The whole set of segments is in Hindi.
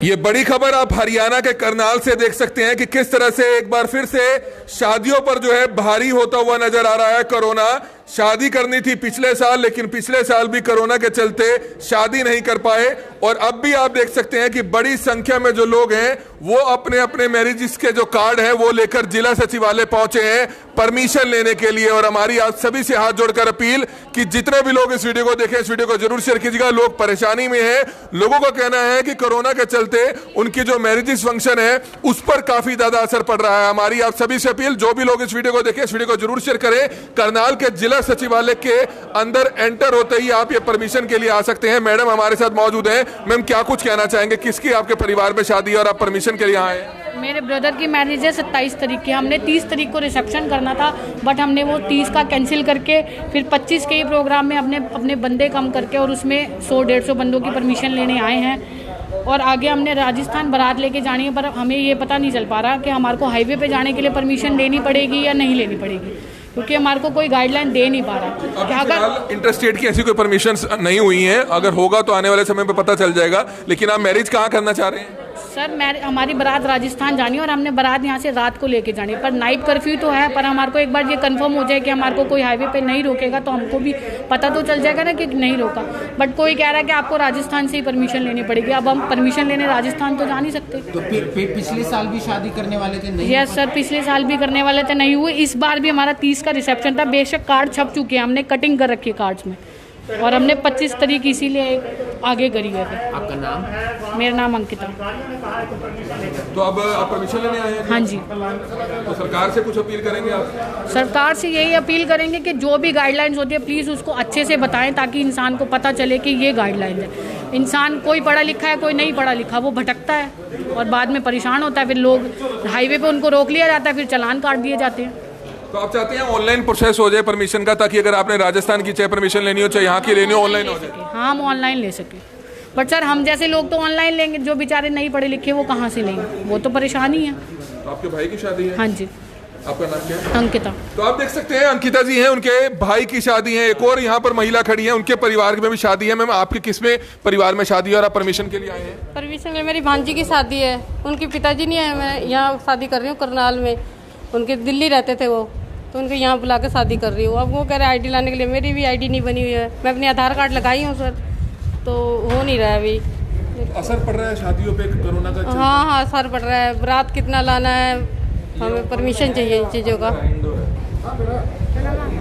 ये बड़ी खबर आप हरियाणा के करनाल से देख सकते हैं कि किस तरह से एक बार फिर से शादियों पर जो है भारी होता हुआ नजर आ रहा है कोरोना। शादी करनी थी पिछले साल, लेकिन पिछले साल भी कोरोना के चलते शादी नहीं कर पाए। और अब भी आप देख सकते हैं कि बड़ी संख्या में जो लोग हैं वो अपने अपने मैरिजेस के जो कार्ड है वो लेकर जिला सचिवालय पहुंचे हैं परमिशन लेने के लिए। और हमारी आप सभी से हाथ जोड़कर अपील कि जितने भी लोग इस वीडियो को देखें, इस वीडियो को जरूर शेयर कीजिएगा। लोग परेशानी में हैं, लोगों का कहना है कि कोरोना के चलते उनकी जो मैरिजेस फंक्शन है उस पर काफी ज्यादा असर पड़ रहा है। हमारी आप सभी से अपील, जो भी लोग इस वीडियो को देखें, इस वीडियो को जरूर शेयर करें। करनाल के जिला सचिवालय के अंदर एंटर होते ही आप ये परमिशन के लिए आ सकते हैं। मैडम हमारे साथ मौजूद हैं। मैम, क्या कुछ कहना चाहेंगे, किसकी आपके परिवार में शादी है और आप परमिशन के लिए आए? मेरे ब्रदर की मैरिज है 27 तारीख की। हमने 30 तारीख को रिसेप्शन करना था, बट हमने वो 30 का कैंसिल करके फिर 25 के ही प्रोग्राम में अपने बंदे कम करके और उसमें 100-150 बंदों की परमिशन लेने आए हैं। और आगे हमने राजस्थान बारात लेके जानी है, पर हमें ये पता नहीं चल पा रहा कि हमारे को हाईवे पे जाने के लिए परमिशन लेनी पड़ेगी या नहीं लेनी पड़ेगी, क्योंकि हमारे को कोई गाइडलाइन दे नहीं पा रहा। अगर इंटरस्टेट की ऐसी कोई परमिशन नहीं हुई है, अगर होगा तो आने वाले समय पे पता चल जाएगा। लेकिन आप मैरिज कहाँ करना चाह रहे हैं? सर, हमारी बारात राजस्थान जानी है और हमने बारात यहाँ से रात को लेके जानी है, पर नाइट कर्फ्यू तो है। पर हमारे को एक बार ये कंफर्म हो जाए कि हमारे को कोई हाईवे पे नहीं रोकेगा तो हमको भी पता तो चल जाएगा ना कि नहीं रोका। बट कोई कह रहा है कि आपको राजस्थान से ही परमिशन लेनी पड़ेगी। अब हम परमिशन लेने राजस्थान तो जा नहीं सकते। तो पिछले साल भी शादी करने वाले थे, नहीं? यस सर, पिछले साल भी करने वाले थे, नहीं हुए। इस बार भी हमारा 30 का रिसेप्शन था। बेशक कार्ड छप चुके हैं, हमने कटिंग कर रखी है कार्ड्स में, और हमने 25 तारीख इसीलिए आगे करी है। आपका नाम? मेरा नाम अंकिता। तो अब आप परमिशन लेने आए हैं? हाँ जी। तो सरकार से कुछ अपील करेंगे आप? सरकार से यही अपील करेंगे कि जो भी गाइडलाइंस होती है प्लीज़ उसको अच्छे से बताएं, ताकि इंसान को पता चले कि ये गाइडलाइंस है। इंसान कोई पढ़ा लिखा है, कोई नहीं पढ़ा लिखा, वो भटकता है और बाद में परेशान होता है। फिर लोग हाईवे पर उनको रोक लिया जाता है, फिर चालान काट दिए जाते हैं। तो आप चाहते हैं ऑनलाइन प्रोसेस हो जाए परमिशन का, ताकि अगर आपने राजस्थान की चाहे परमिशन लेनी हो चाहे यहाँ की लेनी हो, ऑनलाइन हो जाए? हाँ, हम ऑनलाइन ले सके। बट सर, हम जैसे लोग तो ऑनलाइन लेंगे, जो बेचारे नहीं पढ़े लिखे वो कहाँ से लेंगे? वो तो परेशानी है। तो आपके भाई की शादी है? हाँ जी। आपका नाम क्या है? अंकिता। तो आप देख सकते हैं अंकिता जी हैं, उनके भाई की शादी है। एक और यहाँ पर महिला खड़ी है, उनके परिवार में भी शादी है। मैम, आपके किसमें परिवार में शादी है और आप परमिशन के लिए आए हैं? परमिशन में मेरी भांजी की शादी है। उनके पिताजी नहीं है, मैं यहाँ शादी कर रही हूँ करनाल में। उनके दिल्ली रहते थे वो, तो उनको यहाँ बुला के शादी कर रही हूँ। अब वो कह रहे आईडी लाने के लिए, मेरी भी आईडी नहीं बनी हुई है। मैं अपनी आधार कार्ड लगाई हूँ सर, तो हो नहीं रहा है अभी। असर पड़ रहा है शादियों पे कोरोना का? हाँ, असर पड़ रहा है। बारात कितना लाना है, हमें परमिशन चाहिए इन चीज़ों का।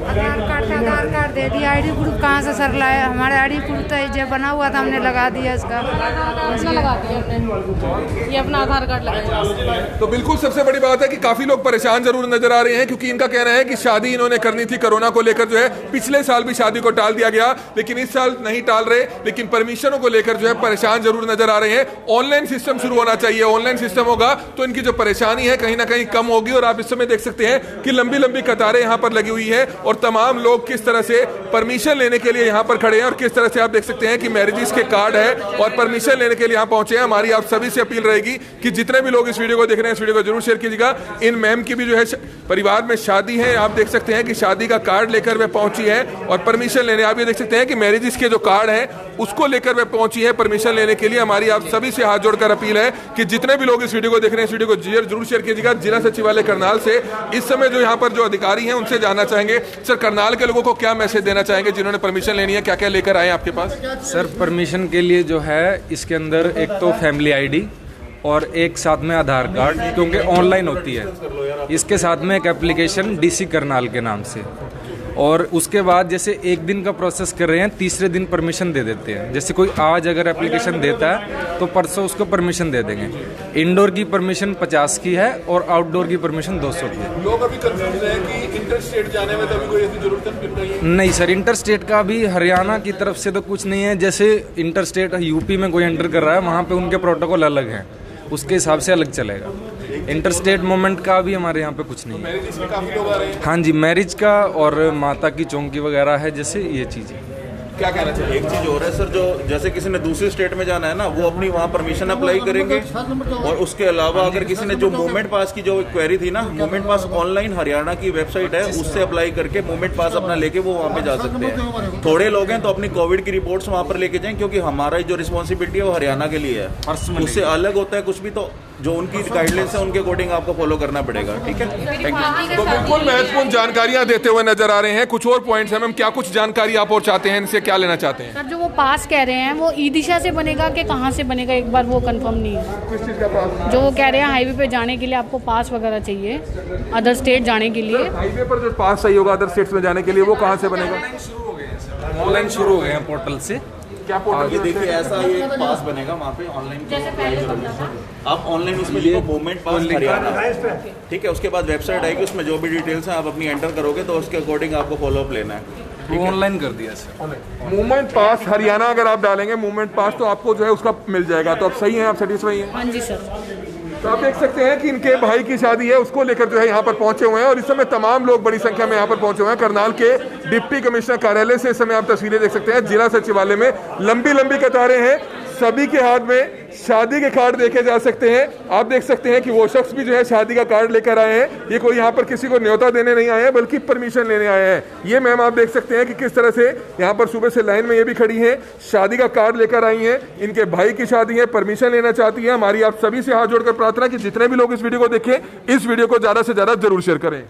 आधार कार्ड दे दिया, आईडी प्रूफ कहाँ से सर लाए? हमारे आईडी प्रूफ तो जो बना हुआ था हमने लगा दिया इसका। लगा दिया हमने, ये अपना आधार कार्ड लगाया। तो बिल्कुल सबसे बड़ी बात है कि काफी लोग परेशान जरूर नजर आ रहे हैं, क्योंकि इनका कहना है कि शादी इन्होंने करनी थी कोरोना को लेकर जो है। पिछले साल भी शादी को टाल दिया गया, लेकिन इस साल नहीं टाल रहे। लेकिन परमिशनों को लेकर जो है परेशान जरूर नजर आ रहे हैं। ऑनलाइन सिस्टम शुरू होना चाहिए। ऑनलाइन सिस्टम होगा तो इनकी जो परेशानी है कहीं ना कहीं कम होगी। और आप इस समय देख सकते हैं कि लंबी लंबी कतारें यहाँ पर लगी हुई है और तमाम लोग किस तरह से परमिशन लेने के लिए यहाँ पर खड़े हैं। और किस तरह से आप देख सकते हैं कि मैरिजेस के कार्ड है और परमिशन लेने के लिए यहाँ पहुंचे हैं। हमारी आप सभी से अपील रहेगी कि जितने भी लोग इस वीडियो को देख रहे हैं, इस वीडियो को जरूर शेयर कीजिएगा। इन मैम की भी जो है परिवार में शादी है। आप देख सकते हैं कि शादी का कार्ड लेकर वे पहुंची है और परमिशन लेने। आप ये देख सकते हैं कि मैरिजेस के जो कार्ड है उसको लेकर वे पहुंची है परमिशन लेने के लिए। हमारी आप सभी से हाथ जोड़कर अपील है कि जितने भी लोग इस वीडियो को देख रहे हैं, इस वीडियो को जरूर शेयर कीजिएगा। जिला सचिवालय करनाल से इस समय जो यहाँ पर जो अधिकारी हैं उनसे जानना चाहेंगे, सर करनाल के लोगों को क्या मैसेज देना चाहेंगे जिन्होंने परमिशन लेनी है? क्या क्या लेकर आए आपके पास? सर, परमिशन के लिए जो है इसके अंदर एक तो फैमिली आईडी और एक साथ में आधार कार्ड, क्योंकि ऑनलाइन होती है। इसके साथ में एक एप्लीकेशन डीसी करनाल के नाम से। और उसके बाद जैसे एक दिन का प्रोसेस कर रहे हैं, तीसरे दिन परमिशन दे देते हैं। जैसे कोई आज अगर एप्लीकेशन देता है तो परसों उसको परमिशन दे देंगे। इंडोर की परमिशन 50 की है और आउटडोर की परमिशन 200 की है। लोग अभी कंफ्यूज हैं कि इंटर स्टेट जाने में तो अभी कोई ऐसी जरूरत नहीं सर, इंटर स्टेट का भी हरियाणा की तरफ से तो कुछ नहीं है। जैसे इंटर स्टेट यूपी में कोई एंटर कर रहा है, वहाँ पे उनके प्रोटोकॉल अलग हैं, उसके हिसाब से अलग चलेगा। इंटर स्टेट मोमेंट का भी हमारे यहाँ पे कुछ नहीं है। काफी लोग आ रहे हैं? हाँ जी, मैरिज का और माता की चौंकी वगैरह है, जैसे ये चीज़ें। क्या कहना चाहिए? एक चीज और है सर, जो जैसे किसी ने दूसरी स्टेट में जाना है ना, वो अपनी वहाँ परमिशन अप्लाई करेंगे। और उसके अलावा अगर किसी ने जो मूवमेंट पास की जो क्वेरी थी ना, मूवमेंट पास ऑनलाइन हरियाणा की वेबसाइट है, उससे अप्लाई करके मूवमेंट पास अपना लेके वो वहाँ पे जा सकते हैं। थोड़े लोग हैं तो अपनी कोविड की रिपोर्ट्स वहाँ पर लेके जाएं, क्योंकि हमारा जो रिस्पॉन्सिबिलिटी है वो हरियाणा के लिए है, उससे अलग होता है कुछ भी, तो जो उनकी गाइडलाइंस है उनके अकॉर्डिंग आपको फॉलो करना पड़ेगा। ठीक है, थैंक यू। तो बिल्कुल महत्वपूर्ण जानकारियां देते हुए नजर आ रहे हैं। कुछ और पॉइंट्स हैं मैम, क्या कुछ जानकारी आप और चाहते हैं, इनसे क्या लेना चाहते हैं? सर जो वो पास कह रहे हैं वो ई दिशा से बनेगा कि कहाँ से बनेगा, एक बार वो कंफर्म नहीं है। किस चीज का पास? जो वो कह रहे हैं हाईवे पे जाने के लिए आपको पास वगैरह चाहिए, अदर स्टेट जाने के लिए। हाईवे पर जो पास सही होगा अदर स्टेट्स में जाने के लिए, वो कहाँ से बनेगा? ऑनलाइन शुरू हो गए हैं पोर्टल से। क्या पोर्टल? ये देखिए ऐसा ये पास बनेगा वहाँ पे ऑनलाइन, आप ऑनलाइन उसमें लिखो मूवमेंट पास हरियाणा, ठीक है। उसके बाद वेबसाइट आएगी, उसमें जो भी डिटेल्स हैं आप अपनी एंटर करोगे, तो उसके अकॉर्डिंग आपको फॉलो अप लेना है। वो ऑनलाइन कर दिया सर। मूवमेंट पास हरियाणा अगर आप डालेंगे मूवमेंट पास, तो आपको जो है उसका मिल जाएगा। तो आप सही हैं, आप सेटिस्फाई हैं? हाँ जी सर। तो आप देख सकते हैं कि इनके भाई की शादी है, उसको लेकर जो है यहाँ पर पहुंचे हुए हैं। और इस समय तमाम लोग बड़ी संख्या में यहाँ पर पहुंचे हुए हैं। करनाल के डिप्टी कमिश्नर कार्यालय से इस समय आप तस्वीरें देख सकते हैं। जिला सचिवालय में लंबी लंबी कतारें हैं, सभी के हाथ में शादी के कार्ड देखे जा सकते हैं। आप देख सकते हैं कि वो शख्स भी जो है शादी का कार्ड लेकर आए हैं। ये कोई यहाँ पर किसी को न्योता देने नहीं आए हैं, बल्कि परमिशन लेने आए हैं। ये मैम आप देख सकते हैं कि किस तरह से यहाँ पर सुबह से लाइन में ये भी खड़ी हैं, शादी का कार्ड लेकर आई हैं। इनके भाई की शादी है, परमिशन लेना चाहती है। हमारी आप सभी से हाथ जोड़कर प्रार्थना कि जितने भी लोग इस वीडियो को देखें, इस वीडियो को ज्यादा से ज्यादा जरूर शेयर करें।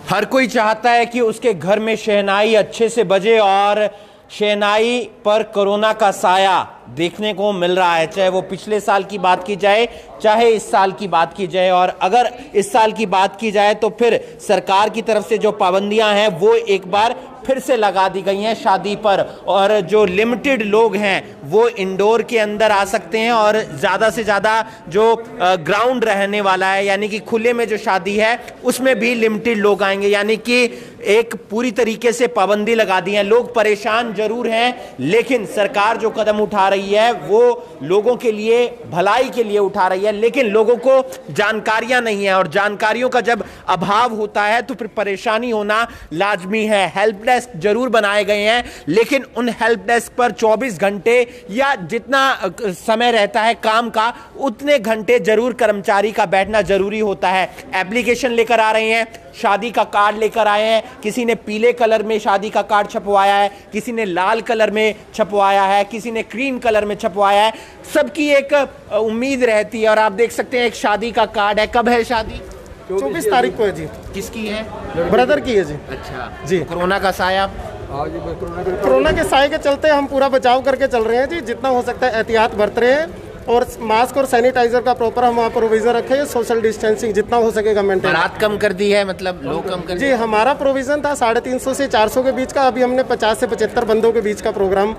हर कोई चाहता है कि उसके घर में शहनाई अच्छे से बजे, और शहनाई पर कोरोना का साया देखने को मिल रहा है, चाहे वो पिछले साल की बात की जाए, चाहे इस साल की बात की जाए। और अगर इस साल की बात की जाए तो फिर सरकार की तरफ से जो पाबंदियां हैं वो एक बार फिर से लगा दी गई हैं शादी पर, और जो लिमिटेड लोग हैं वो इंडोर के अंदर आ सकते हैं, और ज़्यादा से ज़्यादा जो ग्राउंड रहने वाला है, यानी कि खुले में जो शादी है उसमें भी लिमिटेड लोग आएंगे। यानी कि एक पूरी तरीके से पाबंदी लगा दी है। लोग परेशान जरूर हैं, लेकिन सरकार जो कदम उठा रही है वो लोगों के लिए भलाई के लिए उठा रही है, लेकिन लोगों को जानकारियां नहीं है, और जानकारियों का जब अभाव होता है तो फिर परेशानी होना लाजमी है। हेल्प डेस्क जरूर बनाए गए हैं, लेकिन उन हेल्प डेस्क पर 24 घंटे या जितना समय रहता है काम का, उतने घंटे जरूर कर्मचारी का बैठना जरूरी होता है। एप्लीकेशन लेकर आ रहे हैं, शादी का कार्ड लेकर आए हैं, किसी ने पीले कलर में शादी का कार्ड छपवाया है, किसी ने लाल कलर में छपवाया है, किसी ने क्रीम कलर में छपवाया है। सबकी एक उम्मीद रहती है, और आप देख सकते हैं एक शादी का कार्ड है। कब है शादी? 24 तारीख को है जी। किसकी है? ब्रदर की है जी। अच्छा जी। कोरोना का साया? कोरोना के साए के चलते हम पूरा बचाव करके चल रहे हैं जी, जितना हो सकता है एहतियात बरत रहे हैं, और मास्क और सैनिटाइजर का प्रॉपर हम वहाँ पर प्रोविजन रखे हैं। सोशल डिस्टेंसिंग जितना हो सकेगा मेंटेन। बारात कम कर दी है, मतलब लोग कम कर जी, हमारा प्रोविजन था 350 से 400 के बीच का, अभी हमने 50 से 75 बंदों के बीच का प्रोग्राम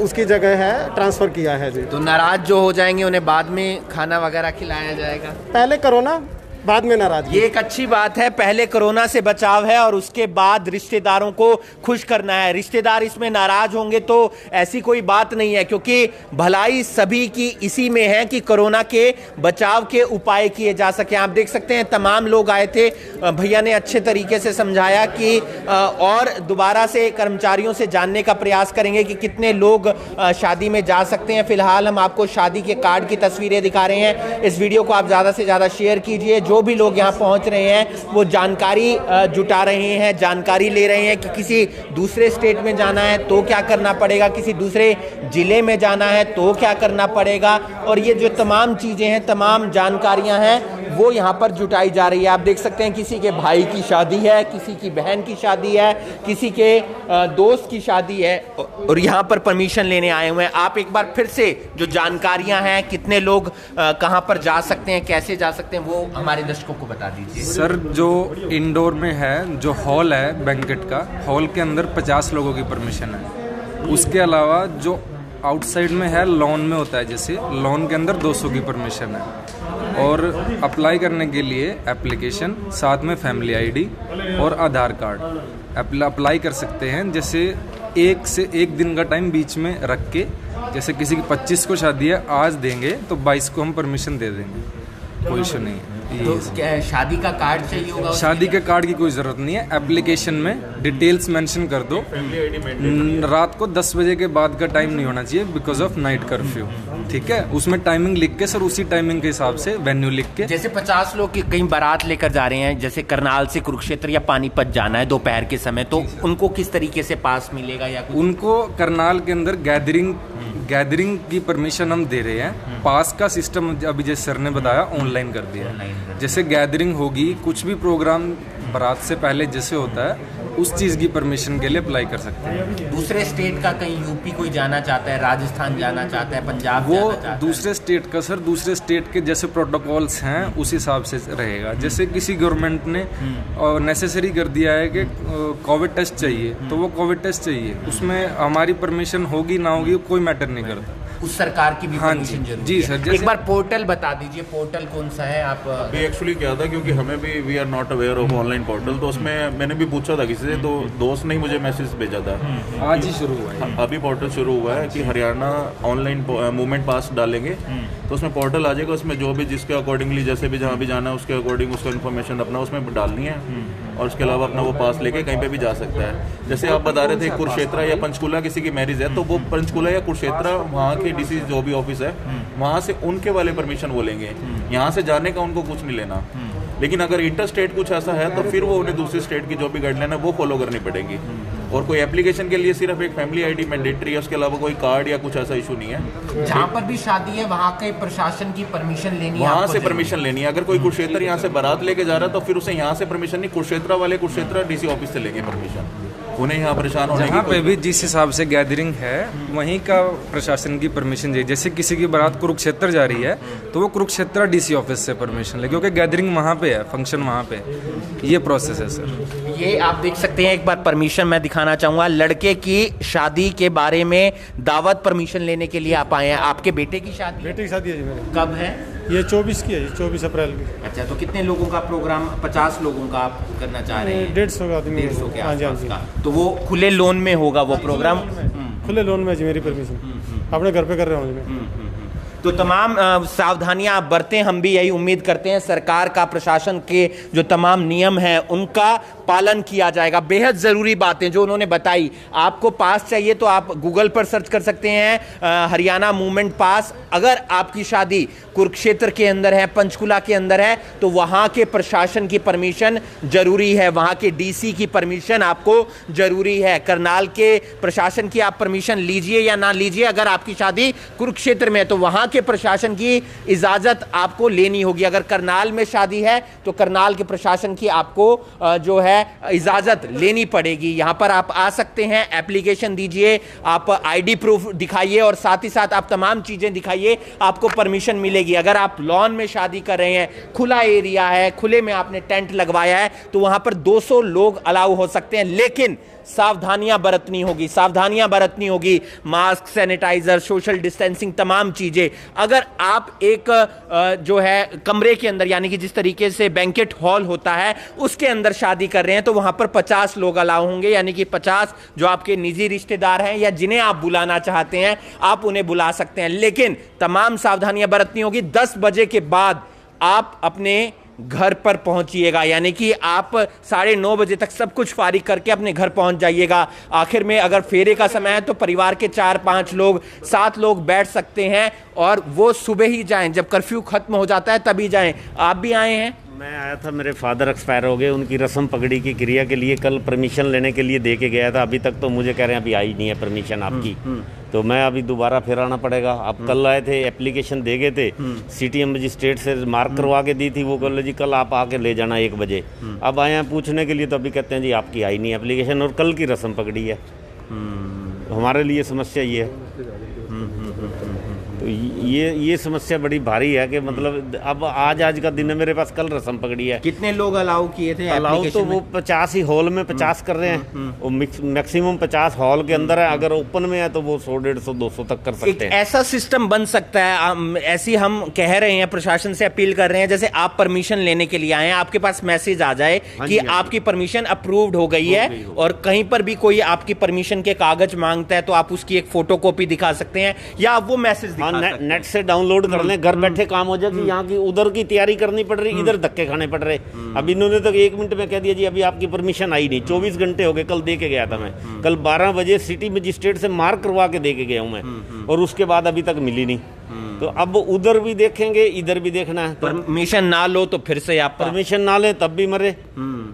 उसकी जगह है ट्रांसफर किया है जी। तो नाराज जो हो जाएंगे उन्हें बाद में खाना वगैरह खिलाया जाएगा? पहले कोरोना, बाद में नाराजगी। ये एक अच्छी बात है, पहले कोरोना से बचाव है और उसके बाद रिश्तेदारों को खुश करना है। रिश्तेदार इसमें नाराज होंगे तो ऐसी कोई बात नहीं है, क्योंकि भलाई सभी की इसी में है कि कोरोना के बचाव के उपाय किए जा सके। आप देख सकते हैं तमाम लोग आए थे, भैया ने अच्छे तरीके से समझाया कि और दोबारा से कर्मचारियों से जानने का प्रयास करेंगे कि कितने लोग शादी में जा सकते हैं। फिलहाल हम आपको शादी के कार्ड की तस्वीरें दिखा रहे हैं। इस वीडियो को आप ज़्यादा से ज़्यादा शेयर कीजिए। जो भी लोग यहाँ पहुँच रहे हैं वो जानकारी जुटा रहे हैं, जानकारी ले रहे हैं कि किसी दूसरे स्टेट में जाना है तो क्या करना पड़ेगा, किसी दूसरे जिले में जाना है तो क्या करना पड़ेगा, और ये जो तमाम चीज़ें हैं, तमाम जानकारियाँ हैं वो यहाँ पर जुटाई जा रही है। आप देख सकते हैं किसी के भाई की शादी है, किसी की बहन की शादी है, किसी के दोस्त की शादी है, और यहाँ पर परमिशन लेने आए हुए हैं। आप एक बार फिर से जो जानकारियाँ हैं, कितने लोग कहाँ पर जा सकते हैं, कैसे जा सकते हैं, वो हमारे दर्शकों को बता दीजिए। सर जो इंडोर में है, जो हॉल है बैंकेट का, हॉल के अंदर 50 लोगों की परमिशन है। उसके अलावा जो आउटसाइड में है, लॉन में होता है, जैसे लॉन के अंदर 200 की परमिशन है। और अप्लाई करने के लिए एप्लीकेशन, साथ में फैमिली आईडी और आधार कार्ड अप्लाई कर सकते हैं। जैसे 1 से 1 दिन का टाइम बीच में रख के, जैसे किसी की 25 को शादी है, आज देंगे तो 22 को हम परमिशन दे देंगे, कोई इशू नहीं है। तो क्या शादी का कार्ड चाहिए होगा? शादी के कार्ड की कोई ज़रूरत नहीं है, एप्लीकेशन में डिटेल्स मेंशन कर दो। रात को 10 बजे के बाद का टाइम नहीं होना चाहिए बिकॉज ऑफ नाइट कर्फ्यू, ठीक है। उसमें टाइमिंग लिख के सर, उसी टाइमिंग के हिसाब से वेन्यू लिख के। जैसे 50 लोग कहीं बारात लेकर जा रहे हैं, जैसे करनाल से कुरुक्षेत्र या पानीपत जाना है दोपहर के समय, तो उनको किस तरीके से पास मिलेगा? या उनको करनाल के अंदर गैदरिंग की परमिशन हम दे रहे हैं। पास का सिस्टम अभी जैसे सर ने बताया ऑनलाइन कर दिया है। जैसे गैदरिंग होगी, कुछ भी प्रोग्राम बारात से पहले जैसे होता है, उस चीज़ की परमिशन के लिए अप्लाई कर सकते हैं। दूसरे स्टेट का कहीं यूपी कोई जाना चाहता है, राजस्थान जाना चाहता है, पंजाब वो जाना चाहता है, दूसरे स्टेट का सर, दूसरे स्टेट के जैसे प्रोटोकॉल्स हैं उस हिसाब से रहेगा। जैसे किसी गवर्नमेंट ने नेसेसरी कर दिया है कि कोविड टेस्ट चाहिए, तो वो कोविड टेस्ट चाहिए, उसमें हमारी परमिशन होगी ना होगी कोई मैटर नहीं करता। उस सरकार की भी परमिशन जरूरी जी है। सर, एक बार पोर्टल बता दीजिए, पोर्टल कौन सा है? आप अभी एक्चुअली क्या था, क्योंकि हमें भी we are not aware of online portal, तो उसमें मैंने भी पूछा था किसी से, तो दोस्त ने ही मुझे मैसेज भेजा था। आज ही शुरू हुआ है, अभी पोर्टल शुरू हुआ है कि हरियाणा ऑनलाइन मूवमेंट पास डालेंगे तो उसमें पोर्टल आ जाएगा। उसमें जो भी जिसके अकॉर्डिंगली जैसे भी जहाँ भी जाना है उसके अकॉर्डिंग उसका इन्फॉर्मेशन अपना उसमें डालनी है, और उसके अलावा अपना वो पास लेके कहीं पे भी जा सकता है। जैसे आप बता रहे थे कुरुक्षेत्र या पंचकुला किसी की मैरिज है, तो वो पंचकुला या कुरुक्षेत्र वहाँ के डीसी जो भी ऑफिस है वहाँ से उनके वाले परमिशन वो लेंगे, यहाँ से जाने का उनको कुछ नहीं लेना। लेकिन अगर इंटर स्टेट कुछ ऐसा है तो फिर वो उन्हें दूसरी स्टेट की जो भी गाइडलाइन है वो फॉलो करनी पड़ेगी। और कोई एप्लीकेशन के लिए सिर्फ एक फैमिली आईडी मैंडेटरी है, उसके अलावा कोई कार्ड या कुछ ऐसा इशू नहीं है। जहाँ पर भी शादी है वहाँ के प्रशासन की परमिशन लेनी है, वहाँ से परमिशन लेनी है। अगर कोई कुरुक्षेत्र यहाँ से बारात लेके जा रहा है तो फिर उसे यहाँ से परमिशन नहीं, कुरुक्षेत्र वाले कुरुक्षेत्र डीसी ऑफिस से लेंगे परमिशन। उन्हें यहाँ परेशान होने जहाँ पे भी जिस हिसाब से गैदरिंग है वहीं का प्रशासन की परमिशन चाहिए। जैसे किसी की बारात कुरुक्षेत्र जा रही है तो वो कुरुक्षेत्र डीसी ऑफिस से परमिशन ले, क्योंकि गैदरिंग वहाँ पे है, फंक्शन वहाँ पे। ये प्रोसेस है सर। ये आप देख सकते हैं, एक बार परमिशन मैं दिखाना चाहूँगा। लड़के की शादी के बारे में दावत परमिशन लेने के लिए आप आए हैं। आपके बेटे की शादी? बेटे की शादी है जी मेरे। कब है? ये 24 की है जी, 24 अप्रैल की। अच्छा, तो कितने लोगों का प्रोग्राम? 50 लोगों का आप करना चाह रहे हैं? 150 का आदमी। 150 के हाँ जी, हाँ आसपास जी। का। तो वो खुले लोन में होगा वो प्रोग्राम? खुले लोन में जी मेरी परमिशन, अपने घर पे कर रहा हूँ मैं। तो तमाम सावधानियां आप बरतें, हम भी यही उम्मीद करते हैं। सरकार का, प्रशासन के जो तमाम नियम हैं उनका पालन किया जाएगा। बेहद ज़रूरी बातें जो उन्होंने बताई। आपको पास चाहिए तो आप गूगल पर सर्च कर सकते हैं हरियाणा मूवमेंट पास। अगर आपकी शादी कुरुक्षेत्र के अंदर है, पंचकुला के अंदर है, तो वहाँ के प्रशासन की परमिशन जरूरी है, वहाँ के डीसी की परमिशन आपको जरूरी है। करनाल के प्रशासन की आप परमिशन लीजिए या ना लीजिए, अगर आपकी शादी कुरुक्षेत्र में है तो वहाँ के प्रशासन की इजाज़त आपको लेनी होगी। अगर करनाल में शादी है तो करनाल के प्रशासन की आपको जो है इजाज़त लेनी पड़ेगी। यहाँ पर आप आ सकते हैं, एप्लीकेशन दीजिए, आप आईडी प्रूफ दिखाइए और साथ ही साथ आप तमाम चीज़ें दिखाइए, आपको परमिशन मिलेगी। अगर आप लॉन में शादी कर रहे हैं, खुला एरिया है, खुले में आपने टेंट लगवाया है, तो वहाँ पर 200 लोग अलाउ हो सकते हैं, लेकिन सावधानियां बरतनी होगी, सावधानियां बरतनी होगी। मास्क, सैनिटाइजर, सोशल डिस्टेंसिंग, तमाम चीजें। अगर आप एक जो है कमरे के अंदर, यानी कि जिस तरीके से बैंकेट हॉल होता है उसके अंदर शादी कर रहे हैं, तो वहां पर 50 लोग अलाउ होंगे, यानी कि 50 जो आपके निजी रिश्तेदार हैं या जिन्हें आप बुलाना चाहते हैं आप उन्हें बुला सकते हैं। लेकिन तमाम सावधानियां बरतनी होगी। 10 बजे के बाद आप अपने घर पर पहुंचिएगा, यानी कि आप 9:30 बजे तक सब कुछ फारिग करके अपने घर पहुंच जाइएगा। आखिर में अगर फेरे का समय है तो परिवार के 4-5 लोग, 7 लोग बैठ सकते हैं, और वो सुबह ही जाएं, जब कर्फ्यू खत्म हो जाता है तभी जाएं। आप भी आए हैं? मैं आया था, मेरे फादर एक्सपायर हो गए, उनकी रस्म पगड़ी की क्रिया के लिए कल परमिशन लेने के लिए दे के गया था। अभी तक तो मुझे कह रहे हैं अभी आई नहीं है परमिशन आपकी, तो मैं अभी दोबारा फिर आना पड़ेगा। आप कल आए थे, एप्लीकेशन दे गए थे, सीटीएम मजिस्ट्रेट से मार्क करवा के दी थी, वो कल जी कल आप आके ले जाना 1 बजे। अब आए हैं पूछने के लिए, तो अभी कहते हैं जी आपकी आई नहीं एप्लीकेशन, और कल की रस्म पकड़ी है। हमारे लिए समस्या ये है। तो ये समस्या बड़ी भारी है कि मतलब अब आज का दिन है, मेरे पास कल रस्म पकड़ी है। कितने लोग अलाउ किए थे? अलाउ तो वो 50 ही हॉल में 50 कर रहे हैं, वो मैक्सिमम 50 हॉल के अंदर है। अगर ओपन में है तो वो 100, 150, 200 तक कर सकते हैं। ऐसा सिस्टम बन सकता है, ऐसी हम कह रहे हैं, प्रशासन से अपील कर रहे हैं, जैसे आप परमिशन लेने के लिए आए हैं, आपके पास मैसेज आ जाए कि आपकी परमिशन अप्रूव्ड हो गई है, और कहीं पर भी कोई आपकी परमिशन के कागज मांगता है तो आप उसकी एक फोटोकॉपी दिखा सकते हैं, या आप वो मैसेज दिखा नेट से डाउनलोड कर लें, घर बैठे काम हो जाए। कि यहाँ की उधर की तैयारी करनी पड़ रही, इधर धक्के खाने पड़ रहे। अब इन्होंने तो 1 मिनट में कह दिया जी अभी आपकी परमिशन आई नहीं। 24 घंटे हो गए, कल दे के गया था मैं। कल 12 बजे सिटी मजिस्ट्रेट से मार्क करवा के दे के गया हूँ मैं, और उसके बाद अभी तक मिली नहीं। तो अब उधर भी देखेंगे, इधर भी देखना है। परमिशन ना लो तो फिर से आप परमिशन ना ले तब भी मरे,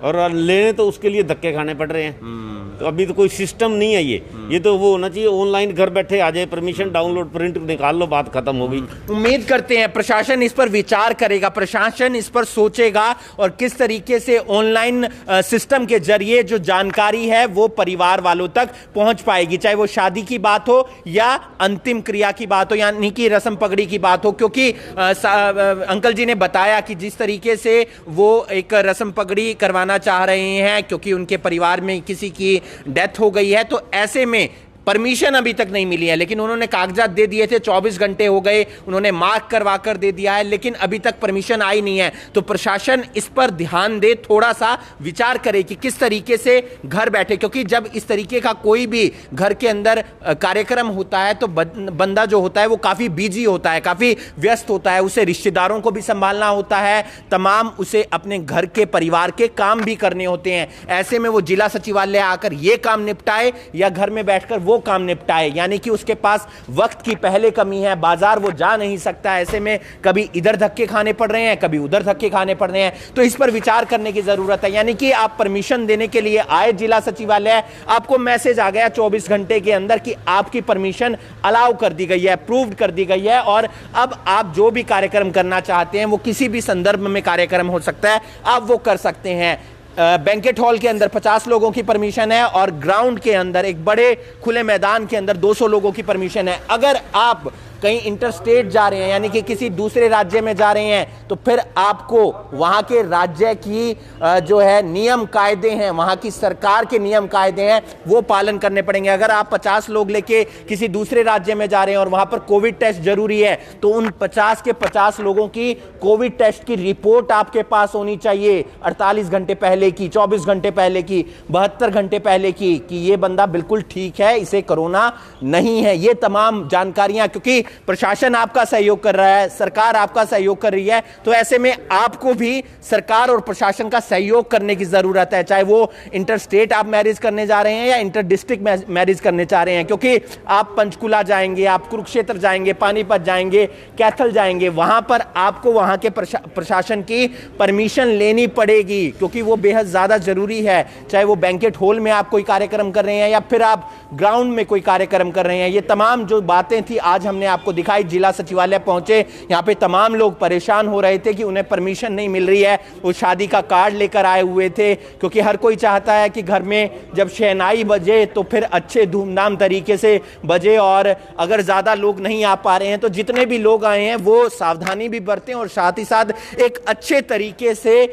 और लेने तो उसके लिए धक्के खाने पड़ रहे हैं। तो अभी तो कोई सिस्टम नहीं है ये तो वो होना चाहिए ऑनलाइन, घर बैठे आ जाए, परमिशन डाउनलोड प्रिंट निकाल लो, बात खत्म हो गई। उम्मीद करते हैं प्रशासन इस पर विचार करेगा, प्रशासन इस पर सोचेगा और किस तरीके से ऑनलाइन सिस्टम के जरिए जो जानकारी है वो परिवार वालों तक पहुंच पाएगी, चाहे वो शादी की बात हो या अंतिम क्रिया की बात हो, यानी कि रस्म पगड़ी की बात हो। क्योंकि अंकल जी ने बताया कि जिस तरीके से वो एक रस्म पगड़ी करवाना चाह रहे हैं क्योंकि उनके परिवार में किसी की डेथ हो गई है, तो ऐसे में परमिशन अभी तक नहीं मिली है, लेकिन उन्होंने कागजात दे दिए थे, 24 घंटे हो गए, उन्होंने मार्क करवा कर दे दिया है, लेकिन अभी तक परमिशन आई नहीं है। तो प्रशासन इस पर ध्यान दे, थोड़ा सा विचार करे कि किस तरीके से घर बैठे, क्योंकि जब इस तरीके का कोई भी घर के अंदर कार्यक्रम होता है तो बंदा जो होता है वो काफी बिजी होता है, काफी व्यस्त होता है, उसे रिश्तेदारों को भी संभालना होता है, तमाम उसे अपने घर के परिवार के काम भी करने होते हैं। ऐसे में वो जिला सचिवालय आकर ये काम निपटाए या घर में बैठकर वो काम निपटाए, यानी कि उसके पास वक्त की पहले कमी है, बाजार वो जा नहीं सकता। ऐसे में कभी इधर धक्के खाने पड़ रहे हैं, कभी उधर धक्के खाने पड़ रहे हैं, तो इस पर विचार करने की जरूरत है। यानी कि आप परमिशन देने के लिए आए जिला सचिवालय, आपको मैसेज आ गया 24 घंटे के अंदर कि आपकी परमिशन अलाउ कर दी गई है, अप्रूव्ड कर दी गई है, और अब आप जो भी कार्यक्रम करना चाहते हैं वो किसी भी संदर्भ में कार्यक्रम हो सकता है, आप वो कर सकते हैं। बैंकेट हॉल के अंदर 50 लोगों की परमिशन है और ग्राउंड के अंदर एक बड़े खुले मैदान के अंदर 200 लोगों की परमिशन है। अगर आप कहीं इंटरस्टेट जा रहे हैं, यानी कि किसी दूसरे राज्य में जा रहे हैं, तो फिर आपको वहां के राज्य की जो है नियम कायदे हैं, वहां की सरकार के नियम कायदे हैं, वो पालन करने पड़ेंगे। अगर आप 50 लोग लेके किसी दूसरे राज्य में जा रहे हैं और वहां पर कोविड टेस्ट जरूरी है, तो उन 50 के 50 लोगों की कोविड टेस्ट की रिपोर्ट आपके पास होनी चाहिए, 48 घंटे पहले की, 24 घंटे पहले की, 72 घंटे पहले की, कि ये बंदा बिल्कुल ठीक है, इसे कोरोना नहीं है। ये तमाम जानकारियां, क्योंकि प्रशासन आपका सहयोग कर रहा है, सरकार आपका सहयोग कर रही है, तो ऐसे में आपको भी सरकार और प्रशासन का सहयोग करने की जरूरत है, चाहे वो इंटर स्टेट आप मैरिज करने जा रहे हैं या इंटर डिस्ट्रिक्ट मैरिज करने चाह रहे हैं। क्योंकि आप पंचकुला जाएंगे, आप कुरुक्षेत्र जाएंगे, पानीपत जाएंगे, कैथल जाएंगे, वहां पर आपको वहां के प्रशासन की परमिशन लेनी पड़ेगी, क्योंकि वो बेहद ज्यादा जरूरी है। चाहे वो बैंकेट हॉल में आप कोई कार्यक्रम कर रहे हैं या फिर आप ग्राउंड में कोई कार्यक्रम कर रहे हैं। ये तमाम जो बातें थी आज हमने आपको दिखाई। जिला सचिवालय पहुंचे, यहाँ पे तमाम लोग परेशान हो रहे थे कि उन्हें परमिशन नहीं मिल रही है। वो शादी का कार्ड लेकर आए हुए थे, क्योंकि हर कोई चाहता है कि घर में जब शहनाई बजे तो फिर अच्छे धूमधाम तरीके से बजे, और अगर ज्यादा लोग नहीं आ पा रहे हैं तो जितने भी लोग आए हैं वो सावधानी भी बरतें और साथ ही साथ एक अच्छे तरीके से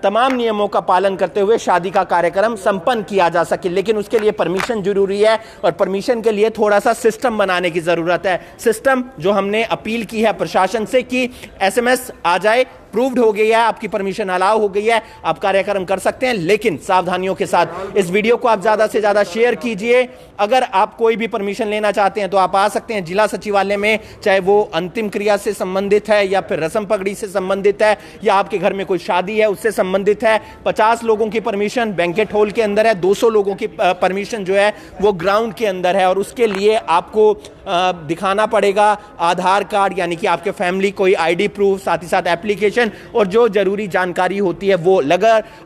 तमाम नियमों का पालन करते हुए शादी का कार्यक्रम संपन्न किया जा सके। लेकिन उसके लिए परमिशन जरूरी है, और परमिशन के लिए थोड़ा सा सिस्टम बनाने की जरूरत है। सिस्टम जो हमने अपील की है प्रशासन से कि एसएमएस आ जाए, प्रूव्ड हो गई है, आपकी परमिशन अलाउ हो गई है, आप कार्यक्रम कर सकते हैं, लेकिन सावधानियों के साथ। इस वीडियो को आप ज्यादा से ज्यादा शेयर कीजिए। अगर आप कोई भी परमिशन लेना चाहते हैं तो आप आ सकते हैं जिला सचिवालय में, चाहे वो अंतिम क्रिया से संबंधित है या फिर रस्म पगड़ी से संबंधित है या आपके घर में कोई शादी है उससे संबंधित है। 50 लोगों की परमिशन बैंकेट हॉल के अंदर है, 200 लोगों की परमिशन जो है वो ग्राउंड के अंदर है, और उसके लिए आपको दिखाना पड़ेगा आधार कार्ड, यानी कि आपके फैमिली कोई आईडी प्रूफ, साथ ही साथ एप्लीकेशन और जो जरूरी जानकारी होती है वो।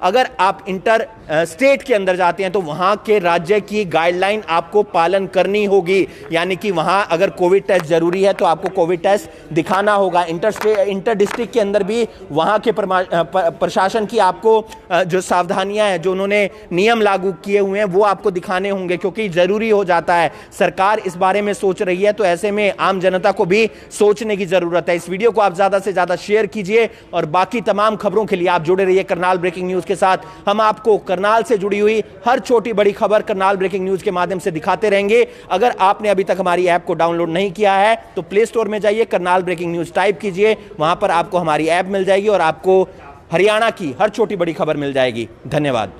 अगर आप इंटर स्टेट के अंदर जाते हैं तो वहां के राज्य की गाइडलाइन आपको पालन करनी होगी, यानी कि वहां अगर कोविड टेस्ट जरूरी है तो आपको कोविड टेस्ट दिखाना होगा। इंटर डिस्ट्रिक्ट के अंदर भी वहां के प्रशासन की आपको जो सावधानियां हैं, जो उन्होंने नियम लागू किए हुए हैं, वो आपको दिखाने होंगे, क्योंकि जरूरी हो जाता है। सरकार इस बारे में सोच रही है, तो ऐसे में आम जनता को भी सोचने की जरूरत है। इस वीडियो को आप ज्यादा से ज्यादा शेयर कीजिए, और बाकी तमाम खबरों के लिए आप जुड़े रहिए करनाल ब्रेकिंग न्यूज के साथ। हम आपको करनाल से जुड़ी हुई हर छोटी बड़ी खबर करनाल ब्रेकिंग न्यूज के माध्यम से दिखाते रहेंगे। अगर आपने अभी तक हमारी ऐप को डाउनलोड नहीं किया है तो प्ले स्टोर में जाइए, करनाल ब्रेकिंग न्यूज टाइप कीजिए, वहां पर आपको हमारी ऐप मिल जाएगी और आपको हरियाणा की हर छोटी बड़ी खबर मिल जाएगी। धन्यवाद।